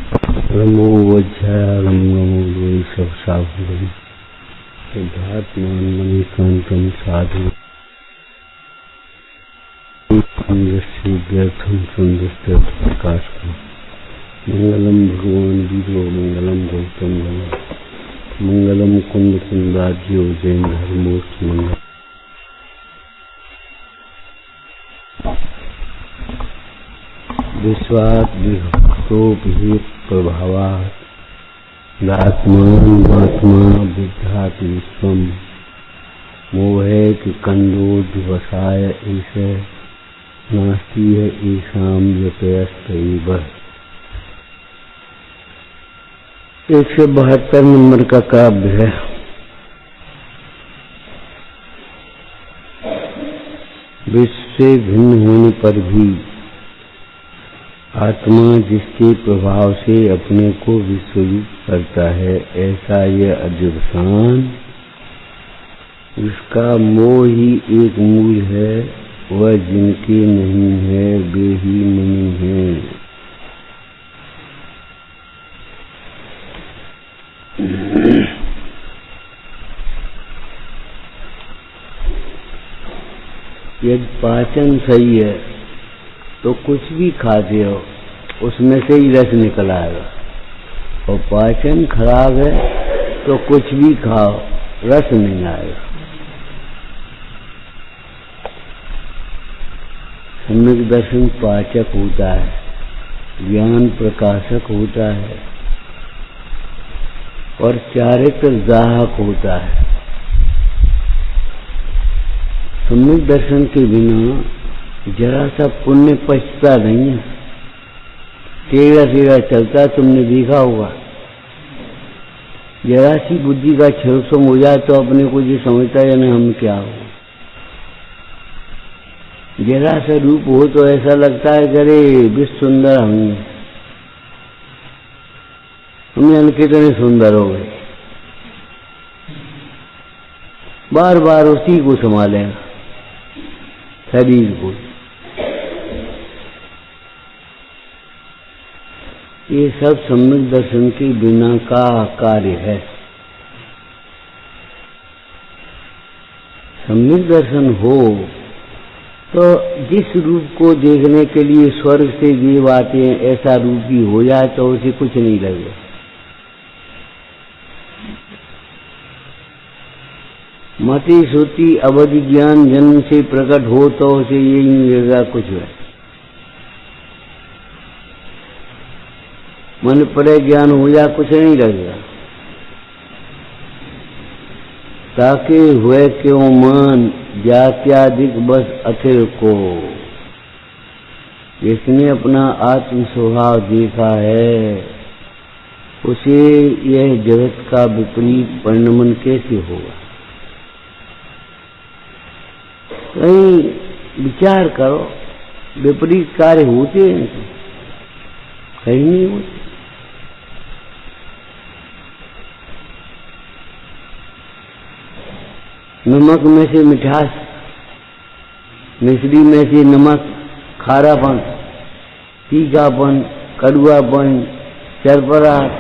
नमो वज्रायं नमो वैशवसाहुरं सिद्धात्मानं कान्तं साधु व्यर्थं सुंदर प्रकाश का मंगलम भगवान वीरो मंगलम गौतम मंगलम कुंद कुंदाज्यो जैन धर्मोस्त मंगल विश्वात् विभक्तोपि प्रभावात् आत्मा विद्यात् विश्वम मोहे कि कंडोद्वसाय ईशे नास्ति है ईशाम यतयस्तैव। 172 नंबर का काव्य है। विश्व से भिन्न होने पर भी आत्मा जिसके प्रभाव से अपने को विश्वरूप करता है, ऐसा यह अध्यवसान उसका मोह ही एक मूल है। वह जिनके नहीं है वे ही नहीं है। यदि पाचन सही है तो कुछ भी खाते हो उसमें से ही रस निकल आएगा, और पाचन खराब है तो कुछ भी खाओ रस नहीं आएगा। सम्यक दर्शन पाचक होता है, ज्ञान प्रकाशक होता है और चारित्र दाहक होता है। सम्यक दर्शन के बिना जरा सा पुण्य पचता नहीं है, टेढ़ा टेढ़ा चलता। तुमने देखा होगा, जरा सी बुद्धि का क्षण हो जाए तो अपने को ये समझता है ना हम क्या हो। जरा सा रूप हो तो ऐसा लगता है करे विश्व सुंदर हम कितने सुंदर हो गए। बार बार उसी को संभालेगा शरीर को। ये सब सम्यक दर्शन के बिना का कार्य है। सम्यक दर्शन हो तो जिस रूप को देखने के लिए स्वर्ग से जीव आते हैं, ऐसा रूप ही हो जाए तो उसे कुछ नहीं लगेगा। मति श्रुति अवधि ज्ञान जन्म से प्रकट हो तो उसे यही नहीं लगेगा कुछ है। मन पड़े ज्ञान हो जाए कुछ नहीं लगेगा। ताके हुए क्यों मान जात्याधिक बस अखिल को। जिसने अपना आत्म स्वभाव देखा है उसे यह जगत का विपरीत परिणमन कैसे होगा। कहीं विचार करो, विपरीत कार्य होते हैं कहीं नहीं होते। नमक में से मिठास, मिश्री में से नमक, खारापन, तीखापन, कड़ुआपन, चरपराहट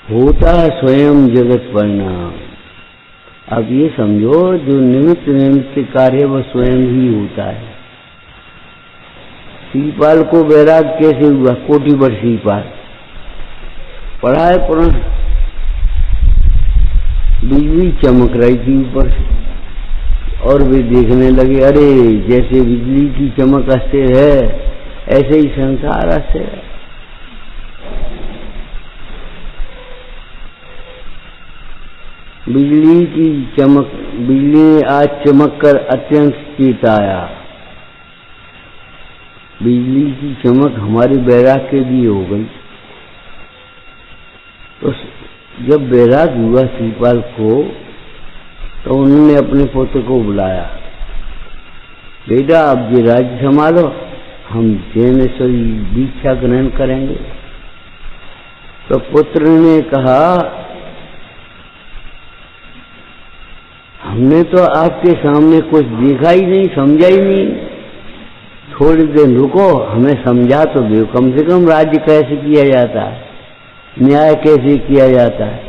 होता है स्वयं जगत परिणाम। अब ये समझो जो निमित्त निमित्त कार्य वह स्वयं ही होता है। श्रीपाल को वैराग कैसे हुआ? कोटि वर्ष श्रीपाल पढ़ा है पुराण। बिजली चमक रही थी ऊपर से और वे देखने लगे, अरे जैसे बिजली की चमक अस्थिर है ऐसे ही संसार अस्थिर है। बिजली की चमक, बिजली ने आज चमक कर अत्यंत चेताया। बिजली की चमक हमारे बैराग के लिए हो गई। तो जब बैराग हुआ श्रीपाल को तो उन्होंने अपने पुत्र को बुलाया, बेटा अब ये राज्य संभालो, हम जैनेश्वरी दीक्षा ग्रहण करेंगे। तो पुत्र ने कहा, हमने तो आपके सामने कुछ देखा ही नहीं, समझा ही नहीं, थोड़ी देर रुको, हमें समझा तो दो कम से कम राज्य कैसे किया जाता है, न्याय कैसे किया जाता है,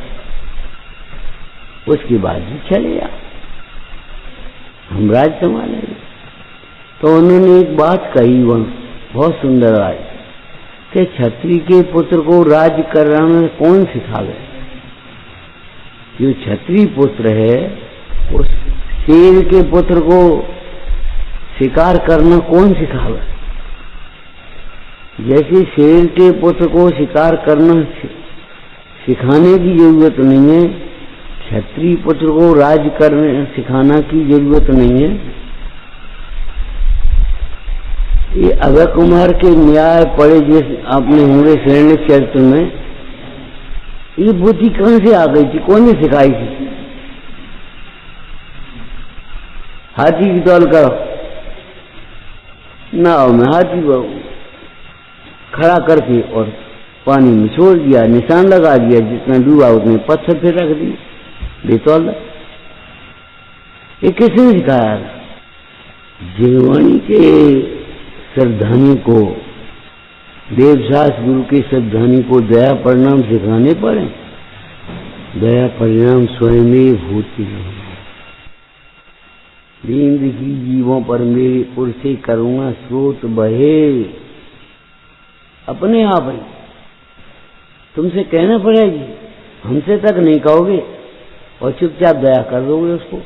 उसकी बात भी चले जा, हम राज्य संभालेंगे। तो उन्होंने एक बात कही वहां बहुत सुंदर आई कि क्षत्रिय के पुत्र को राज्य कराना कौन सिखावे? जो क्षत्रिय पुत्र है उस शेर के पुत्र को शिकार करना कौन सिखावे? जैसे शेर के पुत्र को शिकार करना सिखाने की जरूरत नहीं है, क्षत्रिय पुत्र को राज करने सिखाना की जरूरत नहीं है। ये अभय कुमार के न्याय पढ़े जिस आपने होंगे श्रेणी चरित्र में, ये बुद्धि कहां से आ गई थी, कौन ने सिखाई थी? हाथी की तौल करो, नाव में हाथी खड़ा करके और पानी में छोड़ दिया, निशान लगा दिया, जितना डूबा उतने पत्थर फिर रख दिए, बेतौल। ये किसने सिखाया? जीवनी के श्रद्धानी को, देवशास गुरु के श्रद्धानी को दया परिणाम सिखाने पड़े। दया परिणाम स्वयं ही होती है। जिंदगी जीवों पर मेरी उर से करूंगा स्रोत बहे, अपने आप ही तुमसे कहना पड़ेगी, हमसे तक नहीं कहोगे और चुपचाप दया कर दोगे उसको।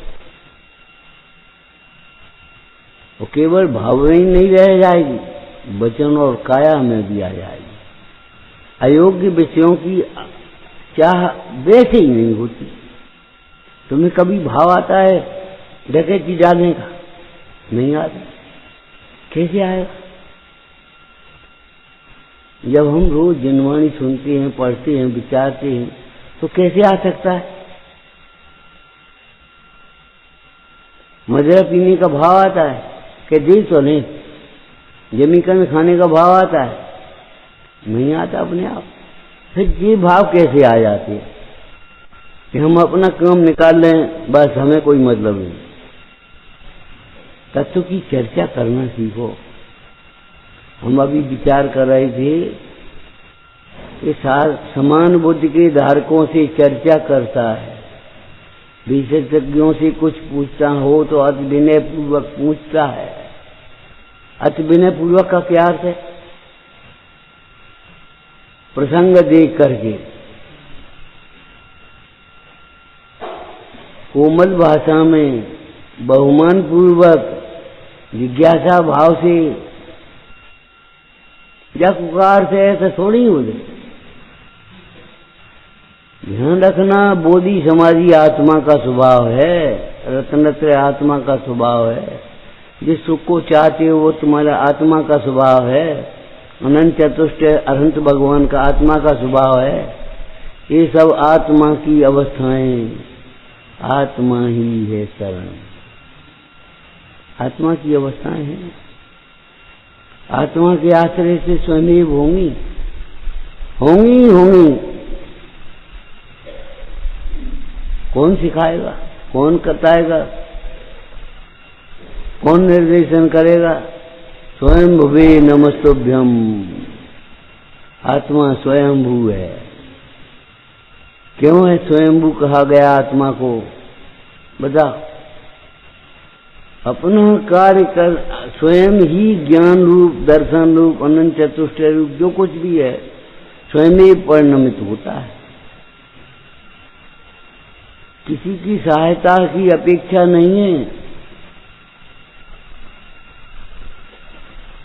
वो केवल भाव में ही नहीं रह जाएगी, वचन और काया में भी आ जाएगी। अयोग्य विषयों की चाह वैसे ही नहीं होती। तुम्हें कभी भाव आता है डकैती डालने का? नहीं आता। कैसे आएगा? जब हम रोज जनवाणी सुनते हैं, पढ़ते हैं, विचारते हैं, तो कैसे आ सकता है? मदिरा पीने का भाव आता है कि दे तो नहीं, जमीकन खाने का भाव आता है? नहीं आता अपने आप। फिर ये भाव कैसे आ जाते हैं कि हम अपना काम निकाल लें, बस हमें कोई मतलब नहीं। तत्व की चर्चा करना सीखो। हम अभी विचार कर रहे थे कि समान बुद्धि के धारकों से चर्चा करता है, विशेषज्ञों से कुछ पूछता हो तो अति विनय पूर्वक पूछता है। अति विनय पूर्वक का क्या अर्थ है? प्रसंग देख करके कोमल भाषा में बहुमान पूर्वक जिज्ञासा भाव से, या पुकार से ऐसा थोड़ी हो जाए। ध्यान रखना, बोधि समाधि आत्मा का स्वभाव है, रत्नत्रय आत्मा का स्वभाव है। जिस सुख को चाहते हो वो तुम्हारा आत्मा का स्वभाव है। अनंत चतुष्ट अनंत भगवान का आत्मा का स्वभाव है। ये सब आत्मा की अवस्थाएं, आत्मा ही है शरण। आत्मा की अवस्थाएं हैं, आत्मा के आश्रय से स्वयं होंगी होंगी होंगी। कौन सिखाएगा? कौन बताएगा? कौन निर्देशन करेगा? स्वयं भुवे नमस्तुभ्यम। आत्मा स्वयंभू है। क्यों है स्वयंभू कहा गया आत्मा को? बता। अपना कार्य कर, स्वयं ही ज्ञान रूप, दर्शन रूप, अनंत चतुष्टय रूप जो कुछ भी है स्वयं ही परिणमित होता है। किसी की सहायता की अपेक्षा नहीं है।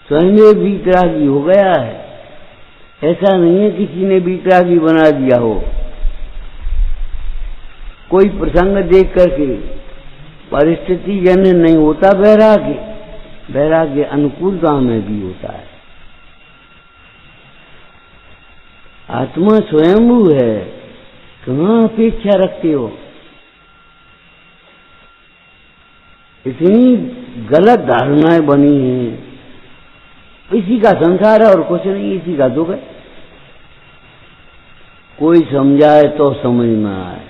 स्वयं वीतरागी हो गया है। ऐसा नहीं है किसी ने वीतरागी बना दिया हो। कोई प्रसंग देख करके परिस्थिति जन्य नहीं होता वैराग्य। वैराग्य अनुकूलता में भी होता है। आत्मा स्वयंभू है, कहाँ अपेक्षा रखते हो? इतनी गलत धारणाएं बनी हैं। इसी का संसार है और कुछ नहीं, इसी का दुख है। कोई समझाए तो समझ में आए।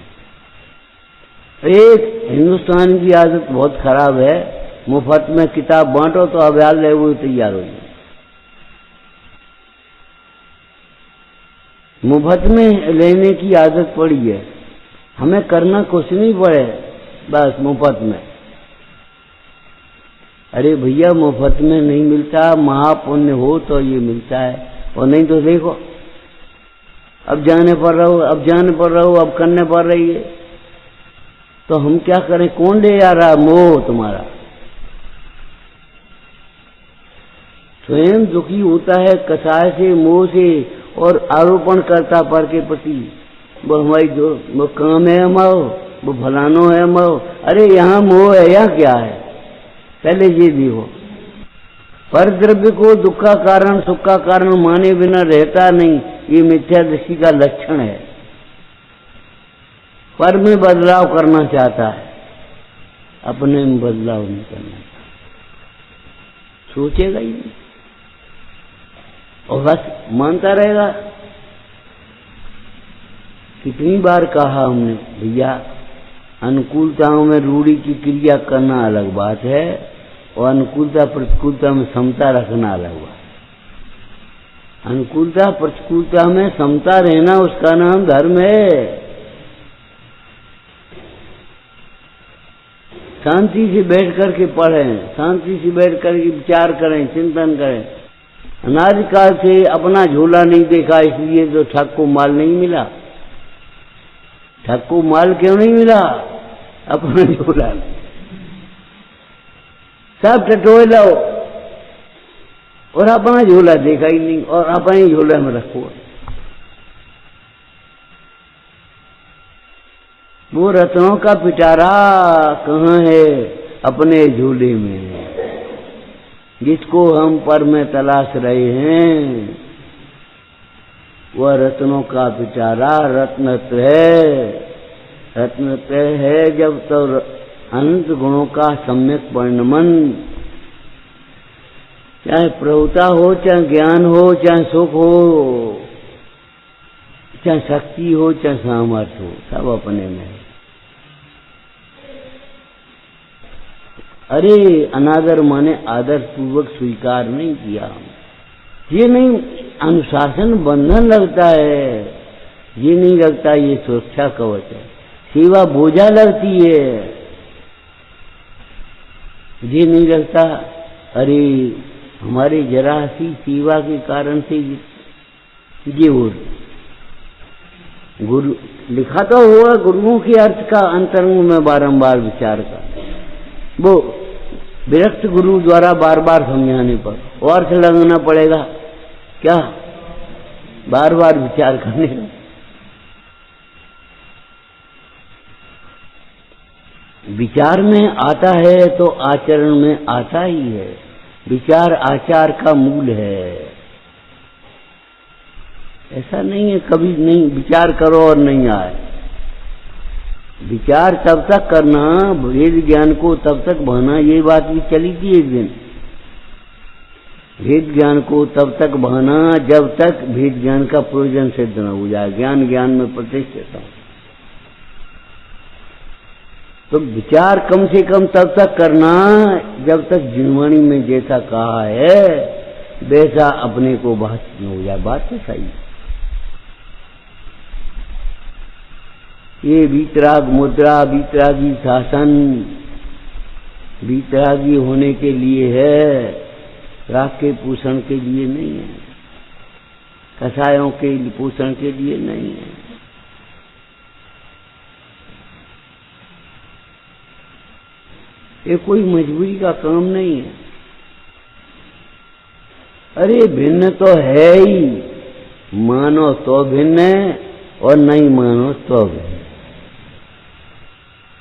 एक हिंदुस्तान की आदत बहुत खराब है मुफ्त में किताब बांटो तो अब्याल ले वो तैयार हो जाए। मुफ्त में लेने की आदत पड़ी है, हमें करना कुछ नहीं पड़े, बस मुफ्त में। अरे भैया मुफ्त में नहीं मिलता, महापुण्य हो तो ये मिलता है, और नहीं तो देखो अब जाने पर रहो, अब जाने पर रहो, अब करने पर रही है, तो हम क्या करें? कौन ले जा रहा? मोह तुम्हारा। स्वयं दुखी होता है कसाय से, मोह से, और आरोपण करता पर के प्रति, वो हमारी जो वो काम है हमारो, वो फलानो है हमारो। अरे यहाँ मोह है, यहाँ क्या है? पहले ये भी हो। पर द्रव्य को दुख का कारण सुख का कारण माने बिना रहता नहीं, ये मिथ्या दृष्टि का लक्षण है। पर में बदलाव करना चाहता है, अपने में बदलाव नहीं करना चाहता, सोचेगा ही नहीं और बस मानता रहेगा। कितनी बार कहा हमने भैया, अनुकूलताओं में रूढ़ी की क्रिया करना अलग बात है, और अनुकूलता प्रतिकूलता में समता रखना अलग बात है। अनुकूलता प्रतिकूलता में समता रहना, उसका नाम धर्म है। शांति से बैठ करके पढ़ें, शांति से बैठ करके विचार करें, चिंतन करें। अनादिकाल से अपना झोला नहीं देखा, इसलिए तो ठग को माल नहीं मिला। ठग को माल क्यों नहीं मिला? अपना झोला सब टटोए लो, और अपना झोला देखा ही नहीं, और अपने झोला में रखो। वो रत्नों का पिटारा कहाँ है? अपने झोले में, जिसको हम पर में तलाश रहे हैं। वह रत्नों का पिटारा रत्नत्र है, रत्नत्र है जब तो अनंत गुणों का सम्यक वर्णमन। चाहे प्रभुता हो, चाहे ज्ञान हो, चाहे सुख हो, चाहे शक्ति हो, चाहे सामर्थ्य हो, सब अपने में है। अरे अनादर माने आदर पूर्वक स्वीकार नहीं किया, ये नहीं अनुशासन बंधन लगता है, ये नहीं लगता ये सुरक्षा कवच है। सेवा बोझा लगती है, ये नहीं लगता अरे हमारे जरा सी सेवा के कारण से ये हो। गुरु लिखा तो हुआ गुरुओं के अर्थ का अंतरंग में बारंबार विचार का, वो विरक्त गुरु द्वारा बार बार समझाने पर और अर्थ लगाना पड़ेगा क्या? बार बार विचार करने का। विचार में आता है तो आचरण में आता ही है। विचार आचार का मूल है। ऐसा नहीं है कभी नहीं विचार करो और नहीं आए। विचार तब तक करना, वेद ज्ञान को तब तक बहाना, ये बात भी चली थी एक दिन। वेद ज्ञान को तब तक बहाना जब तक वेद ज्ञान का प्रयोजन सिद्ध न हो जाए। ज्ञान ज्ञान में प्रतिष्ठित है। तो विचार कम से कम तब तक करना जब तक जिनवाणी में जैसा कहा है वैसा अपने को बात न हो जाए। बात तो सही है। ये वीतराग मुद्रा, वीतरागी शासन वीतरागी होने के लिए है, राग के पोषण के लिए नहीं है, कसायों के पोषण के लिए नहीं है। ये कोई मजबूरी का काम नहीं है। अरे भिन्न तो है ही, मानो तो भिन्न है और नहीं मानो तो भिन्न।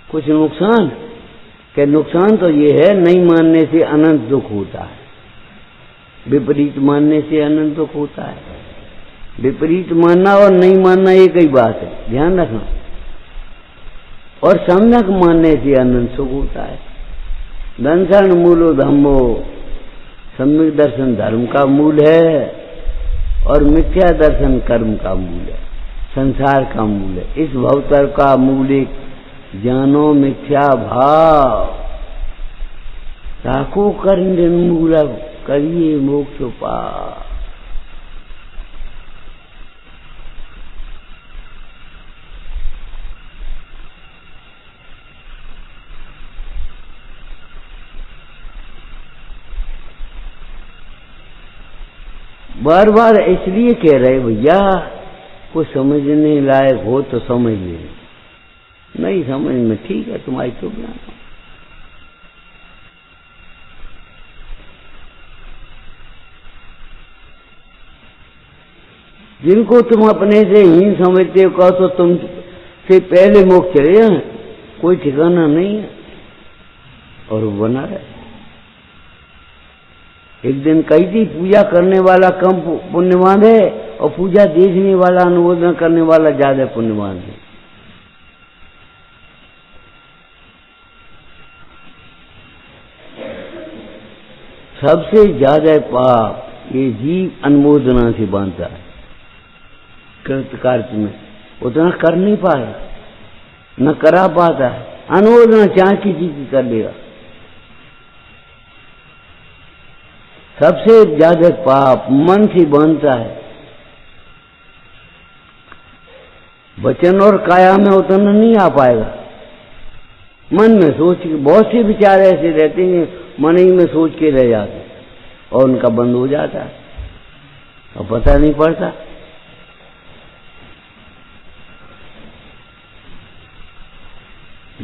कुछ नुकसान के नुकसान तो ये है, नहीं मानने से अनंत दुख होता है, विपरीत मानने से अनंत दुख होता है। विपरीत मानना और नहीं मानना एक ही बात है, ध्यान रखना। और सम्यक मानने से अनंत सुख होता है। दर्शन मूलो धम्मो, सम्यक दर्शन धर्म का मूल है और मिथ्या दर्शन कर्म का मूल है, संसार का मूल है। इस भवतर का मूल एक जानो मिथ्या भाव, ताको कर निर्मूलक करिए मोक्ष पार। बार बार इसलिए कह रहे भैया, कुछ समझने लायक हो तो समझ ले, नहीं समझ में ठीक है तुम्हारी चुप ना। जिनको तुम अपने से हीन समझते हो तो तुम से पहले मोक्ष चले जाए, कोई ठिकाना नहीं है और वो बना रहे। एक दिन कही थी पूजा करने वाला कम पुण्यवान है और पूजा देखने वाला अनुमोदन करने वाला ज्यादा पुण्यवान है। सबसे ज्यादा पाप ये जीव अनुमोदना से बांधता है। कृतकार्य में उतना कर नहीं पाया, न करा पाता है। अनुमोदना चाहे किसी की कर लेगा। सबसे ज्यादा पाप मन से बनता है। वचन और काया में उतना नहीं आ पाएगा। मन में सोच के बहुत से विचार ऐसे रहते हैं, मन ही में सोच के रह जाते और उनका बंद हो जाता है और पता नहीं पड़ता।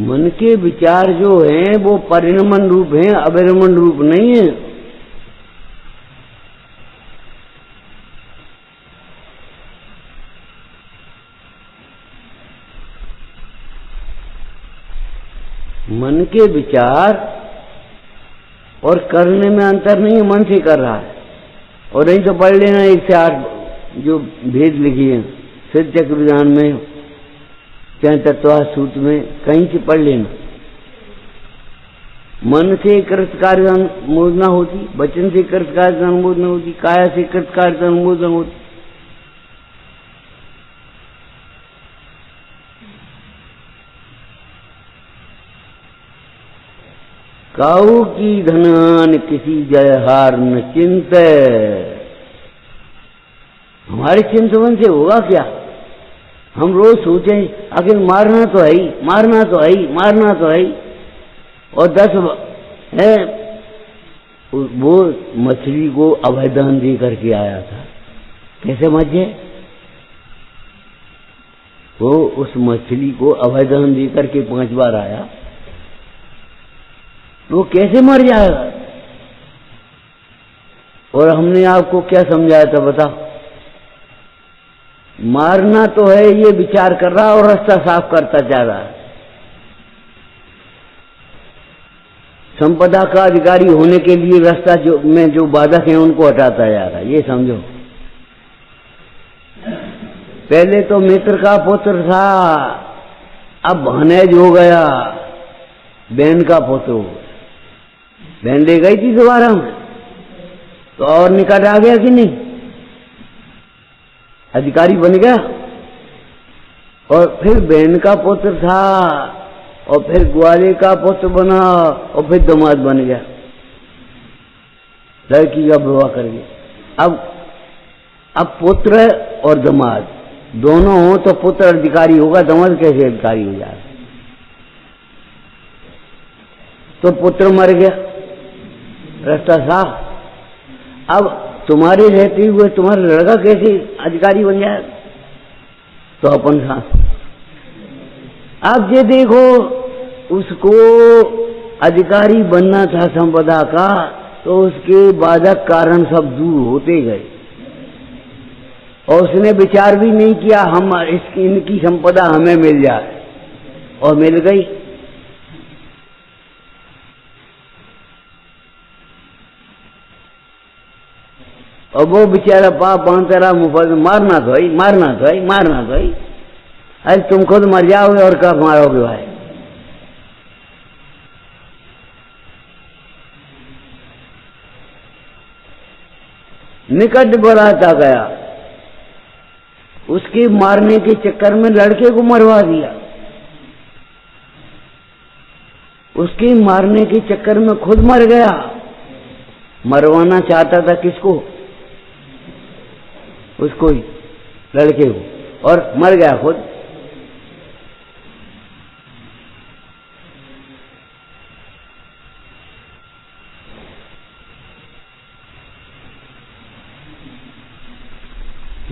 मन के विचार जो हैं वो परिणमन रूप हैं, अविरमण रूप नहीं है। मन के विचार और करने में अंतर नहीं है, मन से कर रहा है। और नहीं तो पढ़ लेना 1 से 8 जो भेद लिखी है सिद्ध चक्र विधान में, चाहे तत्वार्थ सूत्र में, कहीं से पढ़ लेना। मन से कृतकार्य अनुमोदना होती, वचन से कृतकार्य अनुमोदना होती, काया से कृतकार्य अनुमोदना होती। काऊ की धनान किसी जय हार न चिंत। हमारे चिंतवन से होगा क्या? हम रोज सोचें आखिर मारना तो है ही, मारना तो है ही, मारना तो है ही। और 10 है वो मछली को अभयदान दे करके आया था। कैसे मजे? वो उस मछली को अभयदान दे करके 5 बार आया, वो कैसे मर जाएगा? और हमने आपको क्या समझाया था बताओ? मारना तो है ये विचार कर रहा और रास्ता साफ करता जा रहा है। संपदा का अधिकारी होने के लिए रास्ता में जो बाधक हैं उनको हटाता जा रहा है, ये समझो। पहले तो मित्र का पुत्र था, अब भानेज हो गया, बहन का पुत्र हो गया। बहन ले गई थी दोबारा में तो और निकट आ गया कि नहीं? अधिकारी बन गया। और फिर बहन का पुत्र था और फिर ग्वाले का पुत्र बना और फिर दामाद बन गया, लड़की का विवाह कर गया। अब पुत्र और दामाद दोनों हो तो पुत्र अधिकारी होगा, दामाद कैसे अधिकारी हो जाएगा? तो पुत्र मर गया, रास्ता साफ। अब तुम्हारे रहते हुए तुम्हारा लड़का कैसे अधिकारी बन जाएगा? तो अपन साथ। अब ये देखो, उसको अधिकारी बनना था संपदा का, तो उसके बाधक कारण सब दूर होते गए और उसने विचार भी नहीं किया हम इनकी संपदा हमें मिल जाए, और मिल गई। और वो बेचारा पाप बांधता रहा, मुफत मारना तो है, मारना तो है, मारना तो है। अरे तुम खुद मर जाओगे और कब मारोगे भाई? निकट बढ़ाता गया, उसके मारने के चक्कर में लड़के को मरवा दिया। उसके मारने के चक्कर में खुद मर गया। मरवाना चाहता था किसको? उसको ही, लड़के को, और मर गया खुद।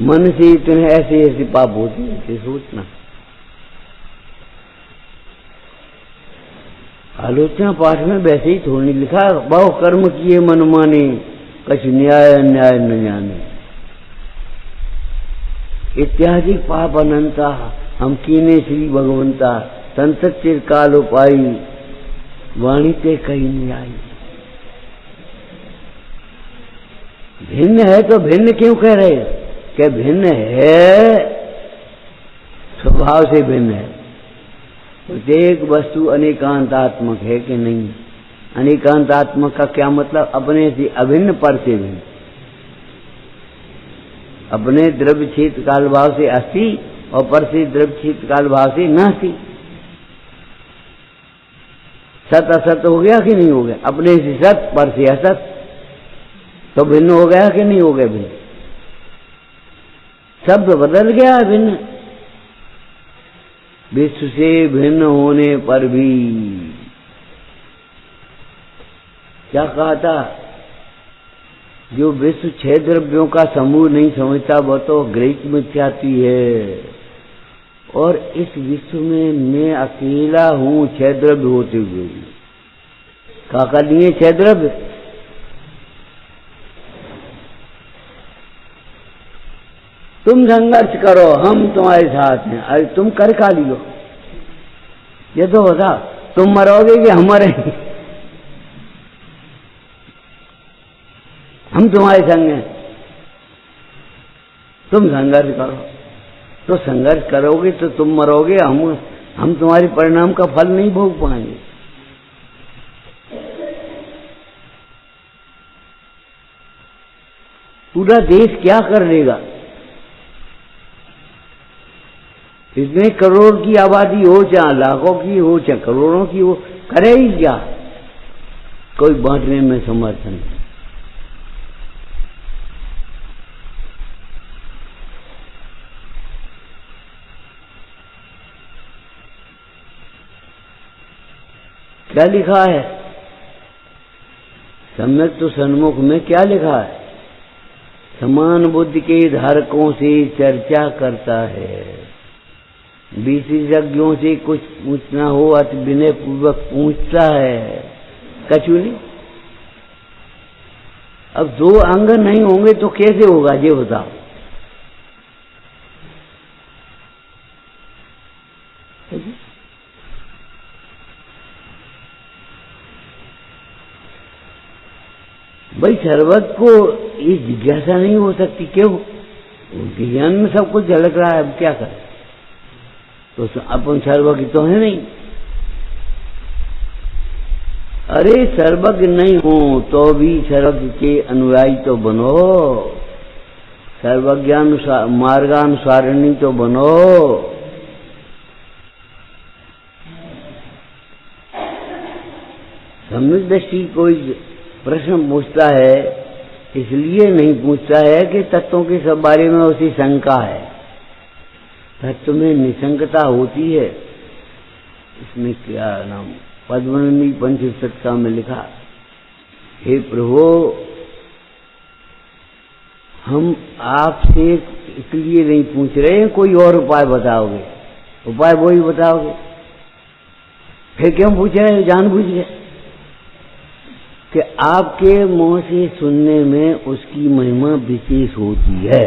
मन से इतने ऐसे ऐसे पाप होते हैं, सोचना। आलोचना पाठ में वैसे ही थोड़ी लिखा, बहु कर्म किए मन माने, कछ न्याय अन्याय न जाने, इत्यादि पाप अनंता, हम कीने श्री भगवंता, संसद चिर काल उपाई, वाणी ते कहीं न्याय। भिन्न है तो भिन्न क्यों कह रहे? कि भिन्न है, स्वभाव से भिन्न है। प्रत्येक वस्तु अनेकांतात्मक है कि नहीं? अनेकांतात्मक का क्या मतलब? अपने से अभिन्न, पर से भिन्न। अपने द्रव्य क्षेत्र काल भाव से अस्ति और पर से द्रव्य क्षेत्र काल भाव से नास्ति। सत असत हो गया कि नहीं हो गया? अपने से सत, पर से असत, तो भिन्न हो गया कि नहीं हो गया? भिन्न शब्द बदल गया, भिन्न। विश्व से भिन्न होने पर भी क्या कहा था? जो विश्व 6 द्रव्यों का समूह नहीं समझता वह तो ग्रहित मिथ्यात्वी है। और इस विश्व में मैं अकेला हूं 6 द्रव्य होते हुए। क्या कर लिए 6 द्रव्य? तुम संघर्ष करो, हम तुम्हारे साथ हैं। अरे तुम कर खा लियो, ये तो बता, तुम मरोगे कि हम मरेंगे? हम तुम्हारे संग हैं, तुम संघर्ष करो। तो संघर्ष करोगे तो तुम मरोगे, हम तुम्हारे परिणाम का फल नहीं भोग पाएंगे। पूरा देश क्या कर लेगा? इतने करोड़ की आबादी हो, चाहे लाखों की हो, चाहे करोड़ों की हो, करे ही क्या? कोई बांटने में समर्थ नहीं। क्या लिखा है? सम्यक तो सन्मुख में क्या लिखा है? समान बुद्धि के धारकों से चर्चा करता है। विशेषज्ञों से कुछ पूछना हो अति विनय पूर्वक पूछता है। कछु नहीं। अब 2 अंग नहीं होंगे तो कैसे होगा ये बताओ? भाई सर्वज्ञ को ये जिज्ञासा नहीं हो सकती, क्यों? उनके ज्ञान में सब कुछ झलक रहा है, अब क्या करें? तो अपन सर्वज्ञ तो है नहीं। अरे सर्वज्ञ नहीं हो तो भी सर्वज्ञ के अनुयायी तो बनो, सर्वज्ञानुसार मार्गानुसारिणी तो बनो। सम्यक दृष्टि कोई प्रश्न पूछता है इसलिए नहीं पूछता है कि तत्वों के सब बारे में उसी शंका है। तत्व में निशंकता होती है। इसमें क्या नाम पद्मनंदी पंचशतका में लिखा, हे प्रभु हम आपसे इसलिए नहीं पूछ रहे हैं कोई और उपाय बताओगे, उपाय वो ही बताओगे, फिर क्यों पूछ रहे? जानबूझ के कि आपके मुंह से सुनने में उसकी महिमा विशेष होती है,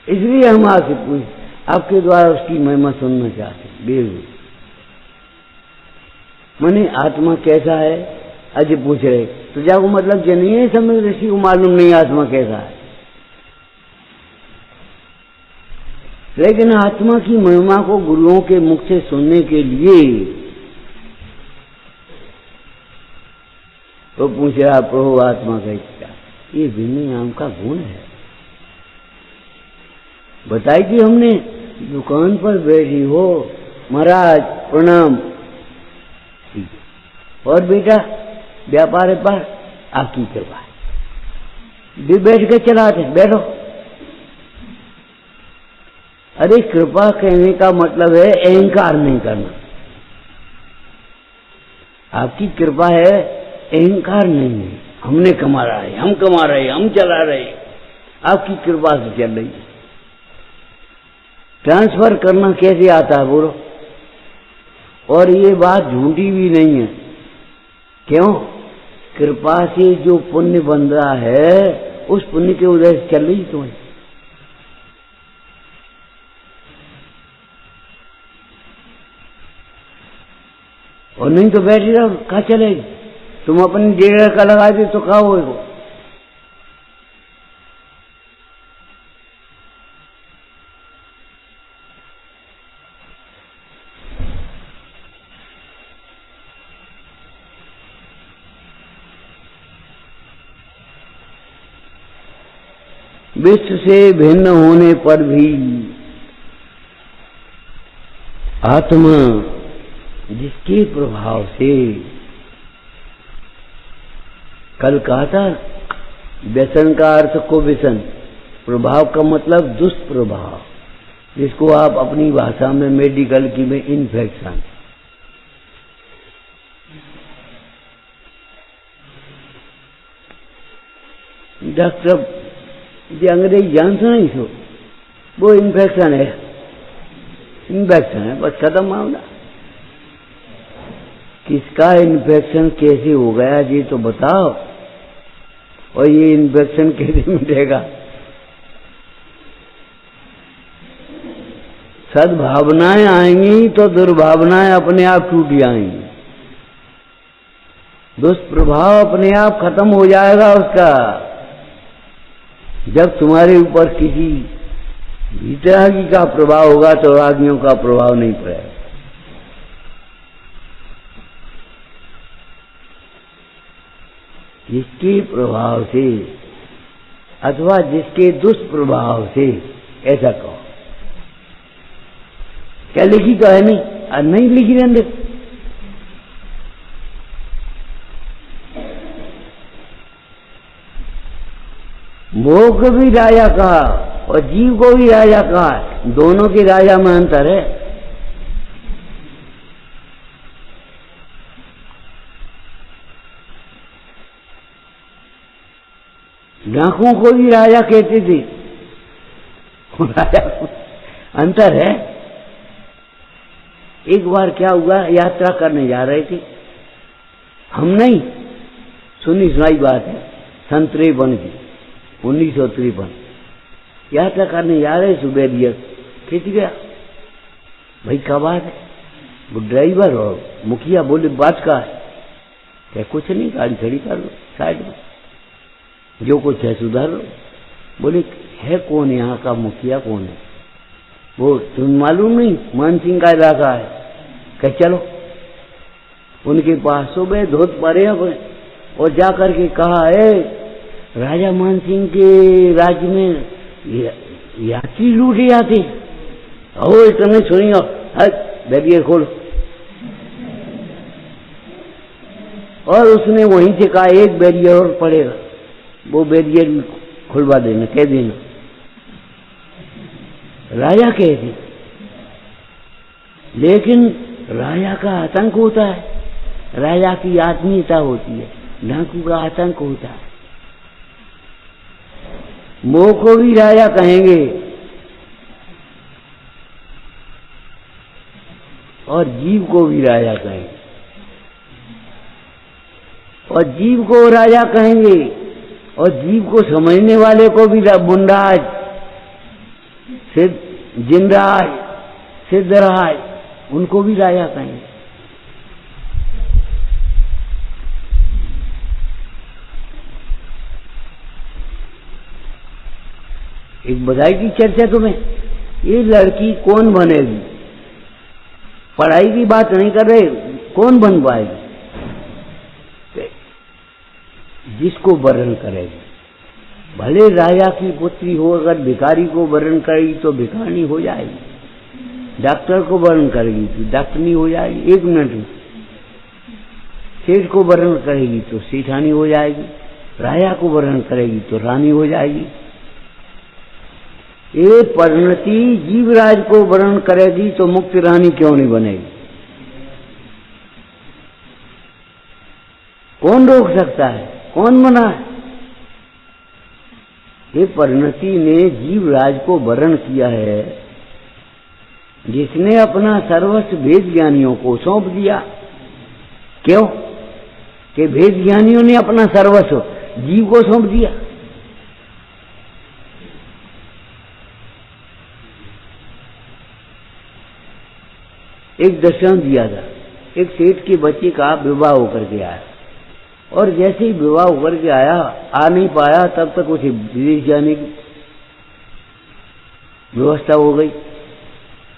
इसलिए हम आपसे पूछ, आपके द्वारा उसकी महिमा सुनना चाहते हैं। बेहूद माने आत्मा कैसा है आज पूछ रहे, तो जाको मतलब ये नहीं है समय ऋषि को मालूम नहीं आत्मा कैसा है, लेकिन आत्मा की महिमा को गुरुओं के मुख से सुनने के लिए तो पूछ रहा प्रभु आत्मा का क्या? ये भिन्न नाम का गुण है। बताई थी हमने, दुकान पर बैठी हो महाराज प्रणाम। और बेटा व्यापार पर आपकी कृपा भी बैठ के चलाते, बैठो। अरे कृपा कहने का मतलब है अहंकार नहीं करना। आपकी कृपा है, अहंकार नहीं है। हमने कमा रहा है, हम कमा रहे, हम चला रहे, आपकी कृपा से चल रही है। ट्रांसफर करना कैसे आता है बोलो? और ये बात झूठी भी नहीं है। क्यों? कृपा से जो पुण्य बन रहा है उस पुण्य के उदय से चल रही तुम्हें। और नहीं तो बैठी रहो, कहाँ चलेगी? तुम अपनी 1.5 का लगा दे तो कहाँ होगा? विश्व से भिन्न होने पर भी आत्मा जिसके प्रभाव से, कल कहा था व्यसन का अर्थ को व्यसन, प्रभाव का मतलब दुष्प्रभाव, जिसको आप अपनी भाषा में मेडिकल की में इन्फेक्शन। डॉक्टर ये अंग्रेजी जानते नहीं सो, वो इन्फेक्शन है, इन्फेक्शन है, बस खत्म मामला। किसका इन्फेक्शन कैसे हो गया जी तो बताओ, और ये इन्फेक्शन कैसे मिटेगा? सद्भावनाएं आएंगी तो दुर्भावनाएं अपने आप टूट जाएंगी, दुष्प्रभाव अपने आप खत्म हो जाएगा उसका। जब तुम्हारे ऊपर किसी भीतरागी का प्रभाव होगा तो रागियों का प्रभाव नहीं पड़ेगा। जिसके प्रभाव से अथवा जिसके दुष्प्रभाव से, ऐसा कहो। क्या लिखी तो है नहीं, नहीं लिखी रहने। मोह को भी राजा कहा और जीव को भी राजा कहा, दोनों के राजा में अंतर है। नाखों को भी राजा कहते थे, राजा अंतर है। एक बार क्या हुआ, यात्रा करने जा रहे थे हम, नहीं सुनी सुनाई बात है, सन 53 की 1953 यात्रा करने जा रहे, सुबह दिया खींच गया। भाई क्या बात है? वो ड्राइवर और मुखिया बोले बात का है? क्या कुछ नहीं, गाड़ी खड़ी कर लो साइड में, जो कुछ है सुधार लो। बोले है कौन यहाँ का मुखिया, कौन है वो? तुम मालूम नहीं, मान सिंह का इलाका है। कह चलो उनके पास, सुबह धोत पड़े और जाकर के कहा है राजा मान सिंह के राज्य में यात्री लूटे जाते। ओ तुमने सुनी हो? बैरियर खोलो। और उसने वहीं से कहा एक बैरियर और पड़ेगा, वो बैरियर खुलवा देना, कह देना। राजा कह दे, लेकिन राजा का आतंक होता है, राजा की आत्मीयता होती है, डाकू का आतंक होता है। मोह को भी राजा कहेंगे और जीव को भी राजा कहेंगे, और जीव को राजा कहेंगे और जीव को समझने वाले को भी मुंडाज, जिनराज, सिद्धराज, उनको भी राजा कहेंगे। एक बधाई की चर्चा तुम्हें, ये लड़की कौन बनेगी? पढ़ाई की बात नहीं कर रहे, कौन बन पाएगी? जिसको वरण करेगी। भले राजा की पुत्री हो, अगर भिखारी को वरण करेगी तो भिखारी हो जाएगी। डॉक्टर को वर्ण करेगी तो डॉक्टरनी हो जाएगी 1 मिनट में। सेठ को वर्ण करेगी तो सेठानी हो जाएगी। राजा को वर्ण करेगी तो रानी हो जाएगी। ये परिणति जीवराज को वर्ण करेगी तो मुक्त रानी क्यों नहीं बनेगी? कौन रोक सकता है? कौन मना है? ये परिणति ने जीवराज को वर्ण किया है, जिसने अपना सर्वस्व वेद ज्ञानियों को सौंप दिया। क्यों? कि वेद ज्ञानियों ने अपना सर्वस्व जीव को सौंप दिया। एक दर्शन दिया था, एक सेठ के बच्चे का विवाह होकर के आया, और जैसे ही विवाह होकर के आया, आ नहीं पाया, तब तक उसे विदेश जाने की व्यवस्था हो गई।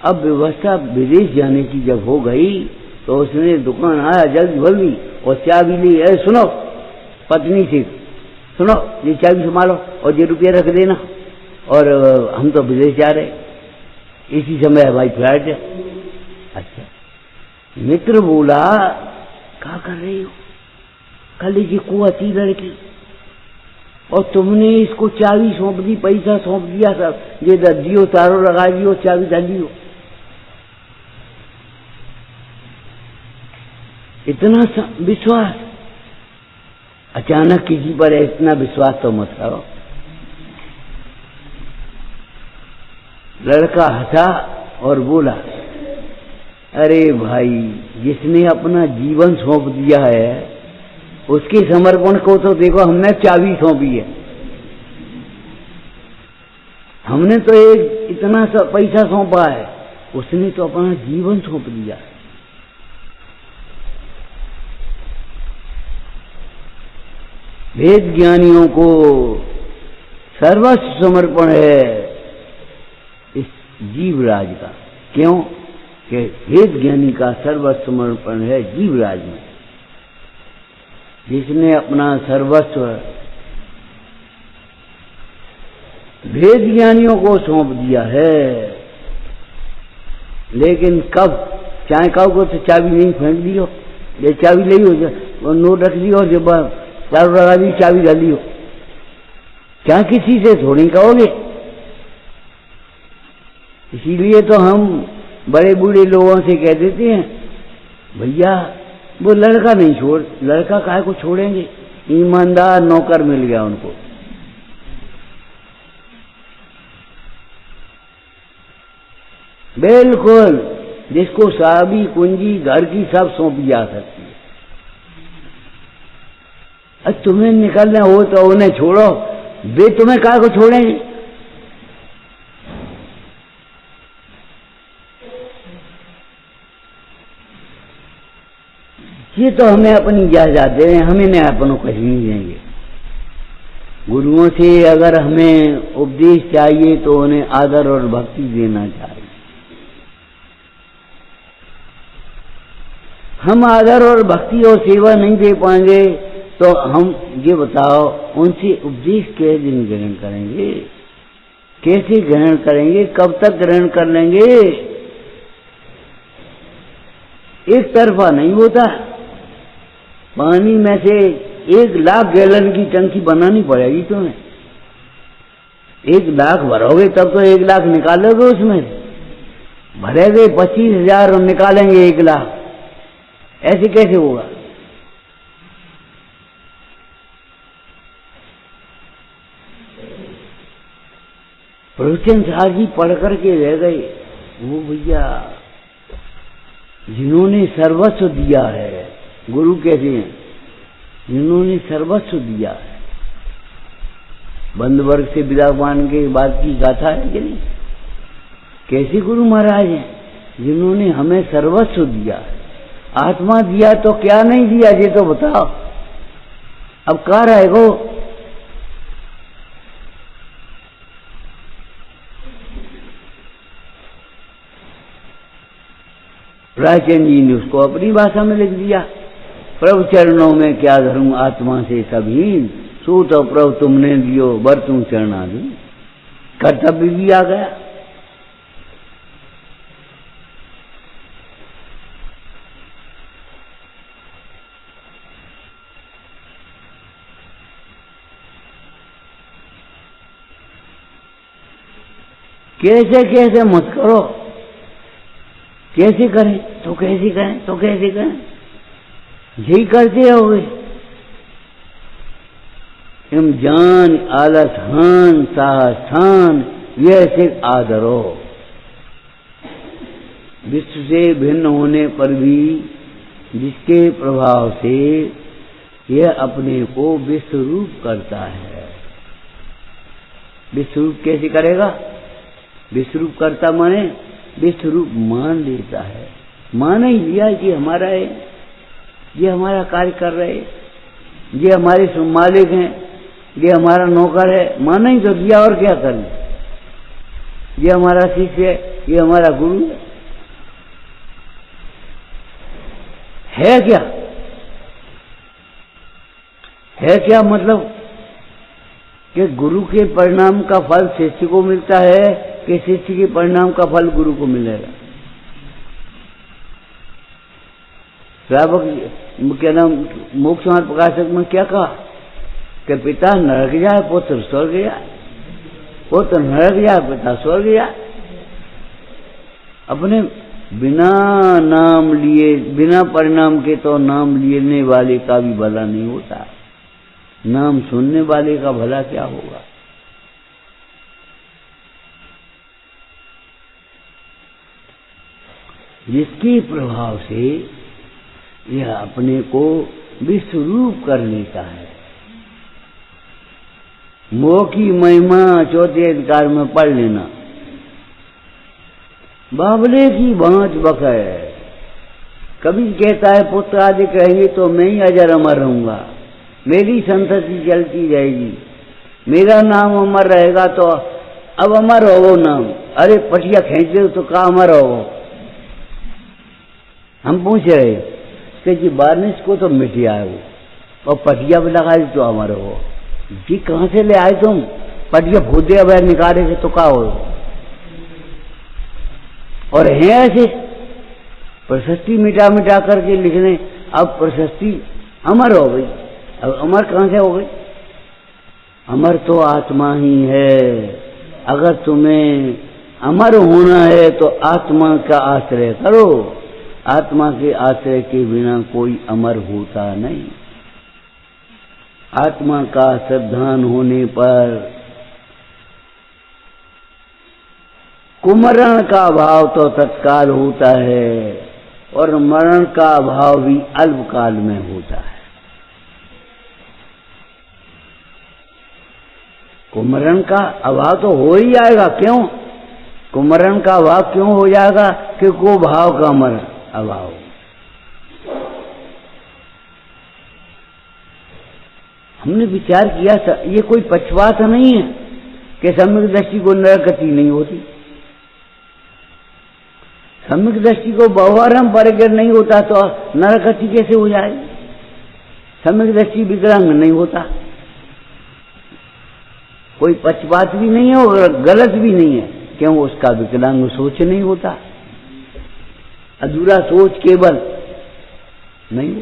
अब व्यवस्था विदेश जाने की जब हो गई तो उसने दुकान आया जल्दी जल्दी और चाबी ली। सुनो पत्नी से, सुनो ये चाबी संभालो और ये रुपया रख देना, और हम तो विदेश जा रहे, इसी समय हमारी फ्लाइट है। अच्छा, मित्र बोला क्या कर रही हो? कल जी कुआती लड़की, और तुमने इसको चाबी सौंप दी, पैसा सौंप दिया, सब ये दियो, तारो लगा दियो, चाबी डाल दियो। इतना विश्वास, अचानक किसी पर इतना विश्वास तो मत करो। लड़का हंसा और बोला, अरे भाई, जिसने अपना जीवन सौंप दिया है उसके समर्पण को तो देखो, हमने चाबी सौंपी है। हमने तो एक इतना सा पैसा सौंपा है, उसने तो अपना जीवन सौंप दिया। वेद ज्ञानियों को सर्वस्व समर्पण है इस जीवराज का। क्यों? कि वेद ज्ञानी का सर्वस्व समर्पण है जीवराज में, जिसने अपना सर्वस्व वेद ज्ञानियों को सौंप दिया है। लेकिन कब चाहे कब को तो चाबी नहीं फेंक दियो, ये चाबी ले हो, नोट रख दियो, जब चारों लगा दी, चाबी डाल दियो, क्या किसी से थोड़ी कहोगे। इसीलिए तो हम बड़े बूढ़े लोगों से कह देते हैं, भैया वो लड़का नहीं छोड़, लड़का काहे को छोड़ेंगे, ईमानदार नौकर मिल गया उनको। बिल्कुल, जिसको चाबी कुंजी घर की सब सौंपी जा सकती है। अब तुम्हें निकलना हो तो उन्हें छोड़ो, वे तुम्हें काहे को छोड़ेंगे। ये तो हमें अपनी इजाजत दे रहे हैं, हमें नहीं अपनों कहीं नहीं देंगे। गुरुओं से अगर हमें उपदेश चाहिए तो उन्हें आदर और भक्ति देना चाहिए। हम आदर और भक्ति और सेवा नहीं दे पाएंगे तो हम ये बताओ, उनसे उपदेश कैसे दिन ग्रहण करेंगे, कैसे ग्रहण करेंगे, कब तक ग्रहण कर लेंगे। एक तरफा नहीं होता। पानी में से 1 लाख गैलन की टंकी बनानी पड़ेगी तुम्हें। 1 लाख भरोगे तब तो 1 लाख निकालोगे, उसमें भरेगे 25,000 और निकालेंगे 1 लाख, ऐसे कैसे होगा। प्रवचन साहब जी पढ़ करके रह गए, वो भैया जिन्होंने सर्वस्व दिया है, गुरु कहते हैं जिन्होंने सर्वस्व दिया है। बंद वर्ग से विदा मान के बाद की गाथा है कि नहीं, कैसे गुरु महाराज हैं जिन्होंने हमें सर्वस्व दिया है। आत्मा दिया तो क्या नहीं दिया, ये तो बताओ। अब कहाँ रहेगो। रायचंद जी ने उसको अपनी भाषा में लिख दिया, प्रभु चरणों में क्या धरूं आत्मा से सभी, सो तो प्रभु तुमने दियो बरतूं चरणाधीन। कर्तव्य भी आ गया। कैसे कैसे मत करो, कैसे करें तो कैसे करें तो कैसे करें, यही करते रहोगे। एम जान आलस हान साहस्थान यह से आदरो। विश्व से भिन्न होने पर भी जिसके प्रभाव से यह अपने को विश्वरूप करता है। विश्वरूप कैसे करेगा? विश्वरूप करता माने विश्वरूप मान लेता है, मान ही लिया कि हमारा है, ये हमारा कार्य कर रहे, ये हमारे मालिक हैं, ये हमारा नौकर है, माना ही तो लिया। और क्या करें? ये हमारा शिष्य है, ये हमारा गुरु है क्या? है क्या मतलब कि गुरु के परिणाम का फल शिष्य को मिलता है कि शिष्य के परिणाम का फल गुरु को मिलेगा? श्रावक क्या नाम मोक्ष मार्ग प्रकाशक में क्या कहा कि पिता नरक जाए पुत्र स्वर्ग जाए, पुत्र नरक जाए पिता स्वर्ग जाए। अपने बिना नाम लिए, बिना परिणाम के तो नाम लेने वाले का भी भला नहीं होता, नाम सुनने वाले का भला क्या होगा? जिसके प्रभाव से यह अपने को विश्वरूप कर लेता है। मोह की महिमा चौथे अधिकार में पढ़ लेना। बाबले की बाँच बकै, कभी कहता है पुत्र आदि कहेंगे तो मैं ही अजर अमर रहूंगा, मेरी संतति चलती रहेगी, मेरा नाम अमर रहेगा। तो अब अमर हो वो नाम, अरे पटिया खींच दे तो का अमर हो वो? हम पूछ रहे कि जी बारिश को तो मिट आए वो, और पटिया भी लगा दी तो अमर हो। जी कहाँ से ले आए तुम? पटिया फूदे अब निकाले थे तो का हो? और है ऐसे प्रशस्ति मिटा मिटा करके लिखने, अब प्रशस्ति अमर हो गई। अब अमर कहाँ से हो गई? अमर तो आत्मा ही है। अगर तुम्हें अमर होना है तो आत्मा का आश्रय करो। आत्मा के आश्रय के बिना कोई अमर होता नहीं। आत्मा का श्रद्धान होने पर कुमरण का भाव तो तत्काल होता है और मरण का भाव भी अल्पकाल में होता है। कुमरण का अभाव तो हो ही जाएगा। क्यों कुमरण का अभाव क्यों हो जाएगा? कि को भाव का मरण अभाव। हमने विचार किया ये कोई पक्षपात नहीं है कि सम्यक दृष्टि को नरगति नहीं होती। सम्यक दृष्टि को बहुआरम परिग्रह नहीं होता तो नरगति कैसे हो जाए? सम्यक दृष्टि विकलांग नहीं होता। कोई पक्षपात भी नहीं है और गलत भी नहीं है। क्यों? उसका विकलांग सोच नहीं होता, अधूरा सोच केवल नहीं,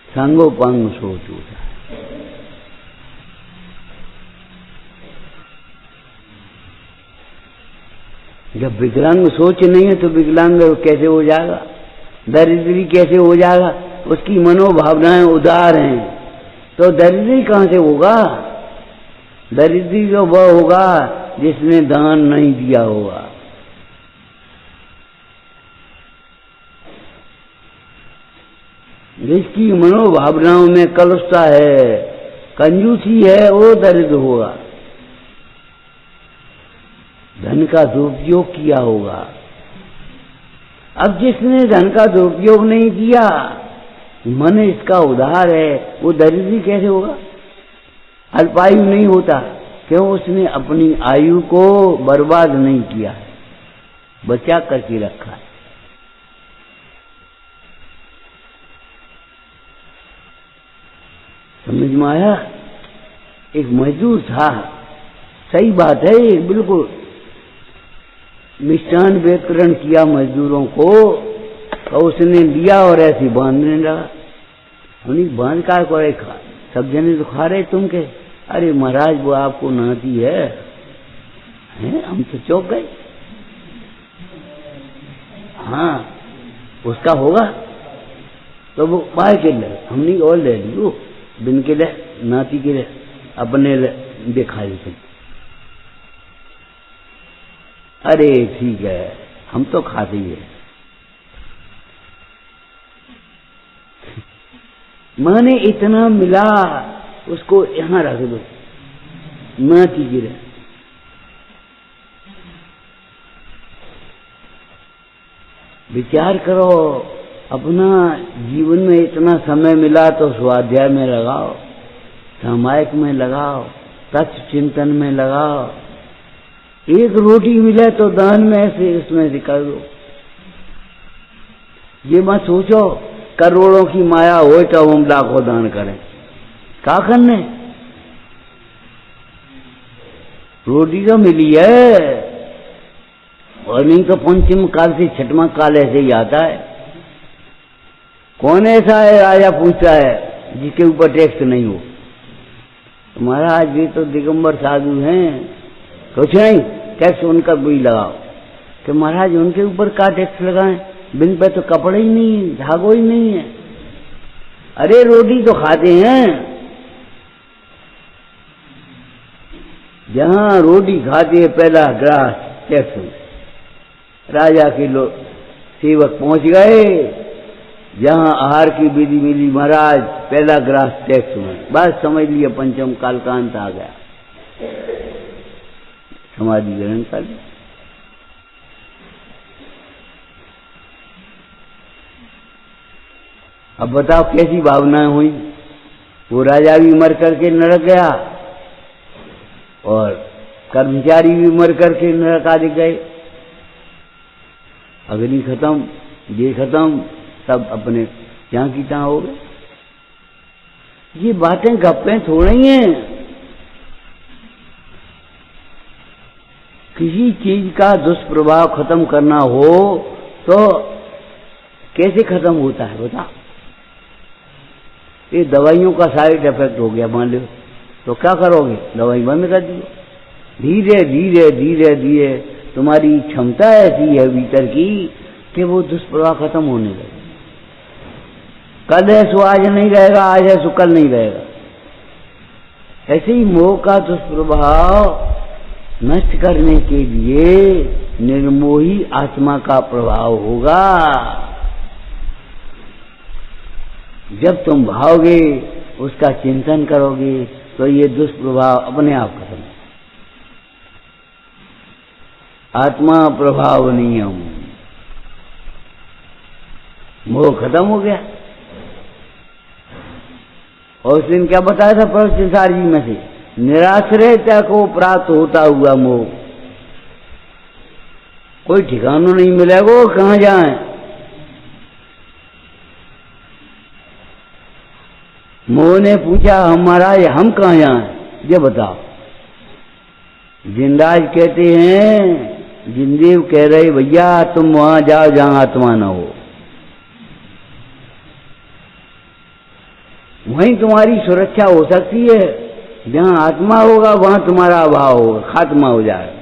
सांगोपांग सोच होता है। जब विकलांग सोच नहीं है तो विकलांग कैसे हो जाएगा? दरिद्री कैसे हो जाएगा? उसकी मनोभावनाएं उदार हैं तो दरिद्री कहां से होगा? दरिद्री तो वह होगा जिसने दान नहीं दिया होगा। जिसकी मनोभावनाओं में कलुषता है, कंजूसी है, वो दरिद्र होगा। धन का दुरुपयोग किया होगा। अब जिसने धन का दुरुपयोग नहीं किया, मन इसका उदार है, वो दरिद्री कैसे होगा? अल्पायु नहीं होता। क्यों? उसने अपनी आयु को बर्बाद नहीं किया, बचा करके रखा है। समझ में आया? एक मजदूर था, सही बात है ये बिल्कुल। मिष्टान वितरण किया मजदूरों को तो उसने लिया और ऐसे बांधने लगा। उन्हीं बांध का करे खा, सब जने तो खा रहे तुम के। अरे महाराज वो आपको नाती है, हम तो चौंक गए। हाँ उसका होगा तो वो पाए के ले, हमने और ले लियो बिन के ले, नाती के ले, अपने ले दिखाई तुम। अरे ठीक है हम तो खाते ही है। मैंने इतना मिला उसको यहाँ रख दो, नाती के ले। विचार करो, अपना जीवन में इतना समय मिला तो स्वाध्याय में लगाओ, सामायिक में लगाओ, तत्व चिंतन में लगाओ। एक रोटी मिले तो दान में से इसमें से कर दो। ये मत सोचो करोड़ों की माया हो तो हम लाखों दान करें, क्या करने। रोटी तो मिली है, और नहीं तो पंचम काल से छठवां काल ऐसे ही आता है। कौन ऐसा है राजा पूछता है जिसके ऊपर टैक्स नहीं हो। तो महाराज ये तो दिगंबर साधु हैं, कुछ नहीं टैक्स उनका कोई लगाओ। कि महाराज उनके ऊपर क्या टैक्स लगाएं, बिन पे तो कपड़े ही नहीं है, धागो ही नहीं है। अरे रोटी तो खाते हैं, जहां रोटी खाते हैं पहला ग्रास टैक्स। राजा के लोग सेवक पहुंच गए, जहां आहार की विधि मिली, महाराज पहला ग्रास टैक्स में। बस समझ लिया पंचम काल का अंत आ गया, समाधि ग्रहण कर लिया। अब बताओ कैसी भावनाएं हुई। वो राजा भी मर करके नरक गया और कर्मचारी भी मर करके नरक आदि गए। अग्नि खत्म, ये खत्म, सब अपने जहां की तहां हो गए। ये बातें गप्पें थोड़ी हैं। किसी चीज का दुष्प्रभाव खत्म करना हो तो कैसे खत्म होता है बता। ये दवाइयों का साइड इफेक्ट हो गया मान लो, तो क्या करोगे, दवाई बंद कर दियो। धीरे धीरे धीरे धीरे तुम्हारी क्षमता ऐसी है भीतर की कि वो दुष्प्रभाव खत्म होने लगे। कल है सो आज नहीं रहेगा, आज है सो कल नहीं रहेगा। ऐसे ही मोह का दुष्प्रभाव नष्ट करने के लिए निर्मोही आत्मा का प्रभाव होगा। जब तुम भाओगे, उसका चिंतन करोगे, तो ये दुष्प्रभाव अपने आप खत्म। आत्मा प्रभाव नियम, मोह खत्म हो गया। और उस दिन क्या बताया था परमसिंसार जी में से, निराश्रयता को प्राप्त होता हुआ मोह। कोई ठिकाना नहीं मिलेगा, कहाँ जाए। मोह ने पूछा हमारा हम कहाँ जाए, ये बताओ। जिंदाज कहते हैं, जिंदेव कह रहे भैया तुम वहां जाओ जहां आत्मा न हो, वहीं तुम्हारी सुरक्षा हो सकती है। जहां आत्मा होगा वहां तुम्हारा अभाव होगा, खात्मा हो जाएगा।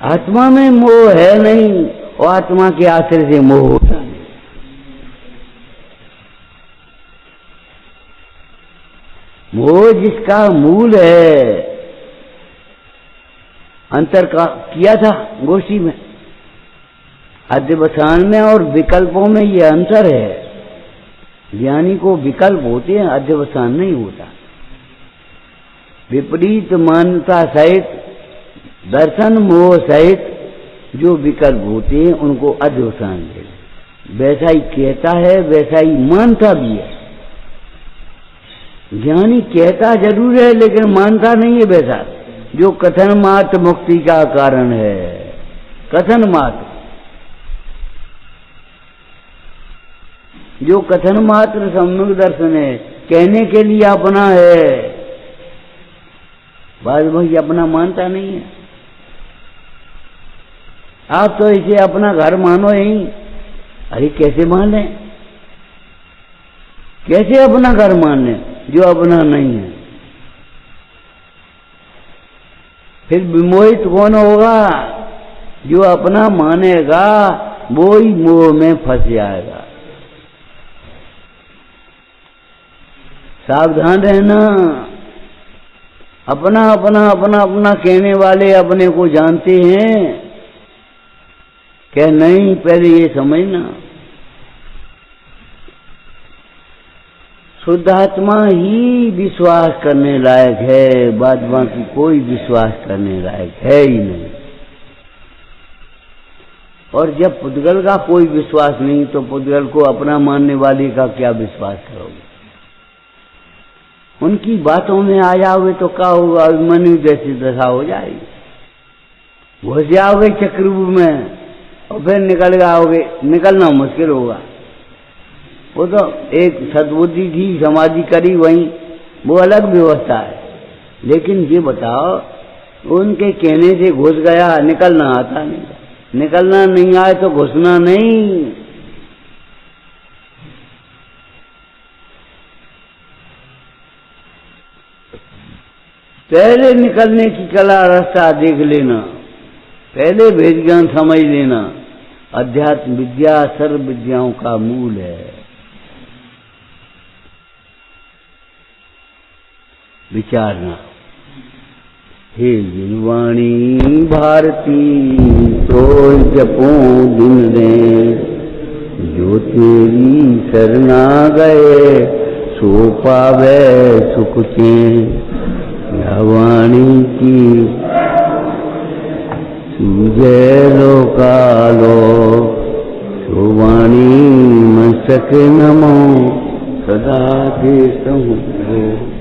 आत्मा में मोह है नहीं, और आत्मा के आश्रय से मोह होता है। मोह जिसका मूल है, अंतर का किया था गोष्ठी में, अध्यवसान में और विकल्पों में ये अंतर है। ज्ञानी को विकल्प होते हैं, अध्यवसान नहीं होता। विपरीत मान्यता सहित, दर्शन मोह सहित जो विकल्प होते हैं उनको अध्यवसान है। वैसा ही कहता है, वैसा ही मानता भी है। ज्ञानी कहता जरूर है लेकिन मानता नहीं है वैसा, जो कथन मात्र मुक्ति का कारण है। कथन मात्र, जो कथन मात्र सम्यक दर्शन है, कहने के लिए अपना है, बाद भाई अपना मानता नहीं है। आप तो इसे अपना घर मानो ही। अरे कैसे मान लें, कैसे अपना घर मान लें। जो अपना नहीं है। फिर विमोहित कौन होगा? जो अपना मानेगा वो ही मोह में फंस जाएगा। सावधान रहना। अपना अपना अपना अपना कहने वाले अपने को जानते हैं क्या नहीं? पहले ये समझना। शुद्ध आत्मा ही विश्वास करने लायक है, बाद बाकी कोई विश्वास करने लायक है ही नहीं। और जब पुद्गल का कोई विश्वास नहीं तो पुद्गल को अपना मानने वाले का क्या विश्वास करोगे? उनकी बातों में आ जाओगे तो क्या होगा? अभिमन्यु जैसी दशा हो जाएगी। घुस जाओगे चक्रव्यूह में और फिर निकल जाओगे, निकलना मुश्किल होगा। वो तो एक सद्बुद्धि थी, समाधि करी वहीं, वो अलग व्यवस्था है। लेकिन ये बताओ, उनके कहने से घुस गया, निकलना आता नहीं। निकलना नहीं आए तो घुसना नहीं। पहले निकलने की कला रास्ता देख लेना, पहले भेद ज्ञान समझ लेना। अध्यात्म विद्या सर्व विद्याओं का मूल है। विचारना। हे जिनवाणी भारती तो जपो दिन रे, जो तेरी शरणा गए सो पावे सुख चैन। वाणी की सूझे लोकालो, सो वाणी मस्तक नमो सदा देसहु।